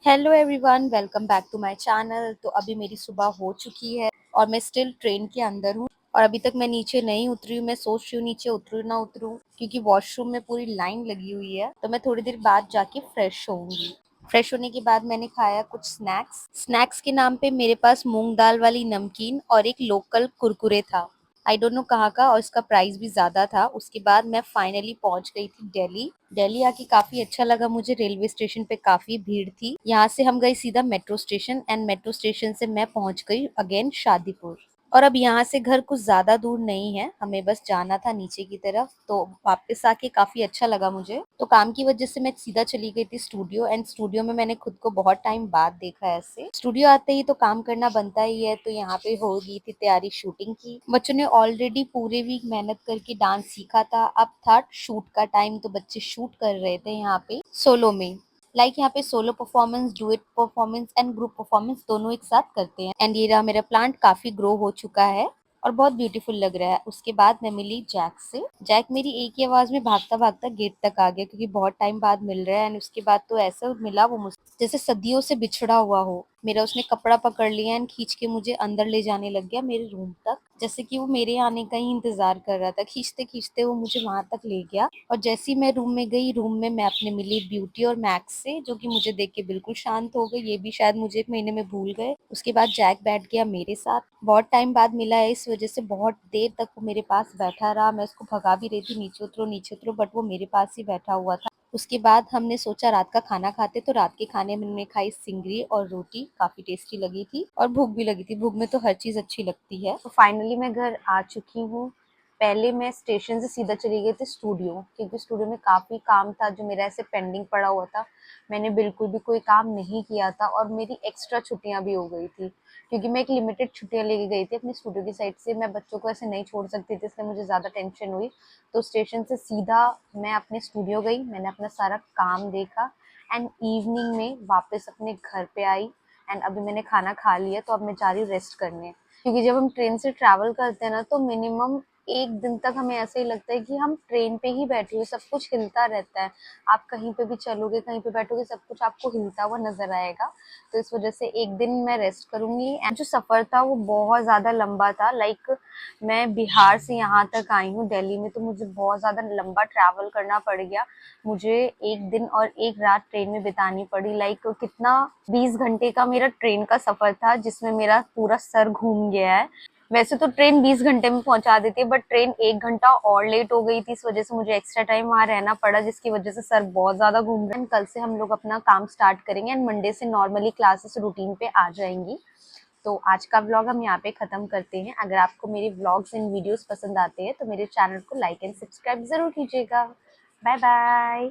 Hello everyone, welcome back to my channel. तो अभी मेरी सुबह हो चुकी है और मैं स्टिल ट्रेन के अंदर हूँ और अभी तक मैं नीचे नहीं उतरी हूँ। मैं सोच रही हूँ नीचे उतरूँ ना उतरूँ, क्योंकि वॉशरूम में पूरी लाइन लगी हुई है। तो मैं थोड़ी देर बाद जाके फ्रेश होऊंगी। फ्रेश होने के बाद मैंने खाया कुछ स्नैक्स के नाम पे मेरे पास मूंग दाल वाली नमकीन और एक लोकल कुरकुरे था। आई डोंट नो कहाँ का, और इसका प्राइस भी ज्यादा था। उसके बाद मैं फाइनली पहुंच गई थी दिल्ली। दिल्ली आके काफी अच्छा लगा मुझे। रेलवे स्टेशन पे काफी भीड़ थी। यहाँ से हम गए सीधा metro station and metro station से मैं पहुंच गई अगेन शादीपुर। और अब यहाँ से घर कुछ ज्यादा दूर नहीं है, हमें बस जाना था नीचे की तरफ। तो वापस आके काफी अच्छा लगा मुझे। तो काम की वजह से मैं सीधा चली गई थी स्टूडियो, एंड स्टूडियो में मैंने खुद को बहुत टाइम बाद देखा है। ऐसे स्टूडियो आते ही तो काम करना बनता ही है। तो यहाँ पे हो गई थी तैयारी शूटिंग की। बच्चों ने ऑलरेडी पूरे वीक मेहनत करके डांस सीखा था। अब था शूट का टाइम, तो बच्चे शूट कर रहे थे यहाँ पे सोलो में। यहाँ पे solo performance, duet performance and group performance दोनों एक साथ करते हैं। एंड ये रहा मेरा प्लांट, काफी ग्रो हो चुका है और बहुत ब्यूटीफुल लग रहा है। उसके बाद मैं मिली जैक से। जैक मेरी एक ही आवाज में भागता भागता गेट तक आ गया, क्योंकि बहुत टाइम बाद मिल रहा है। एंड उसके बाद तो ऐसा मिला वो मुझसे जैसे सदियों से बिछड़ा हुआ हो। मेरा उसने कपड़ा पकड़ लिया एंड खींच के मुझे अंदर ले जाने लग गया मेरे रूम तक, जैसे कि वो मेरे आने का ही इंतजार कर रहा था। खींचते खींचते वो मुझे वहां तक ले गया। और जैसे ही मैं रूम में गई, रूम में मैं अपने मिली ब्यूटी और मैक्स से, जो कि मुझे देख के बिल्कुल शांत हो गए। ये भी शायद मुझे एक महीने में भूल गए। उसके बाद जैक बैठ गया मेरे साथ। बहुत टाइम बाद मिला है, इस वजह से बहुत देर तक वो मेरे पास बैठा रहा। मैं उसको भगा भी रही थी नीचे उतरो, बट वो मेरे पास ही बैठा हुआ था। उसके बाद हमने सोचा रात का खाना खाते। तो रात के खाने में हमने खाई सिंगरी और रोटी, काफी टेस्टी लगी थी और भूख भी लगी थी। भूख में तो हर चीज अच्छी लगती है। तो फाइनली मैं घर आ चुकी हूँ। पहले मैं स्टेशन से सीधा चली गई थी स्टूडियो, क्योंकि स्टूडियो में काफी काम था जो मेरा ऐसे पेंडिंग पड़ा हुआ था। मैंने बिल्कुल भी कोई काम नहीं किया था और मेरी एक्स्ट्रा छुट्टियां भी हो गई थी, क्योंकि मैं एक लिमिटेड छुट्टियां लेके गई थी अपने स्टूडियो की साइड से। मैं बच्चों को ऐसे नहीं छोड़ सकती थी, इसलिए मुझे ज्यादा टेंशन हुई। तो स्टेशन से सीधा मैं अपने स्टूडियो गई, मैंने अपना सारा काम देखा एंड इवनिंग में वापस अपने घर पे आई। एंड अभी मैंने खाना खा लिया, तो अब मैं जा रही हूँ रेस्ट करने। क्योंकि जब हम ट्रेन से ट्रैवल करते हैं ना, तो मिनिमम एक दिन तक हमें ऐसे ही लगता है कि हम ट्रेन पे ही बैठे हुए, सब कुछ हिलता रहता है। आप कहीं पे भी चलोगे, कहीं पे बैठोगे, सब कुछ आपको हिलता हुआ नजर आएगा। तो इस वजह से एक दिन मैं रेस्ट करूंगी। एंड जो सफर था वो बहुत ज्यादा लंबा था। मैं बिहार से यहाँ तक आई हूँ दिल्ली में, तो मुझे बहुत ज्यादा लंबा ट्रैवल करना पड़ गया। मुझे एक दिन और एक रात ट्रेन में बितानी पड़ी। कितना 20 घंटे का मेरा ट्रेन का सफर था, जिसमें मेरा पूरा सर घूम गया है। वैसे तो ट्रेन 20 घंटे में पहुंचा देती है, बट ट्रेन 1 घंटा और लेट हो गई थी। इस वजह से मुझे एक्स्ट्रा टाइम वहां रहना पड़ा, जिसकी वजह से सर बहुत ज्यादा घूम रहा है। कल से हम लोग अपना काम स्टार्ट करेंगे एंड मंडे से नॉर्मली क्लासेस रूटीन पे आ जाएंगी। तो आज का व्लॉग हम यहाँ पे खत्म करते हैं। अगर आपको मेरे व्लॉग्स एंड वीडियोस पसंद आते हैं तो मेरे चैनल को लाइक एंड सब्सक्राइब जरूर कीजिएगा। Bye bye.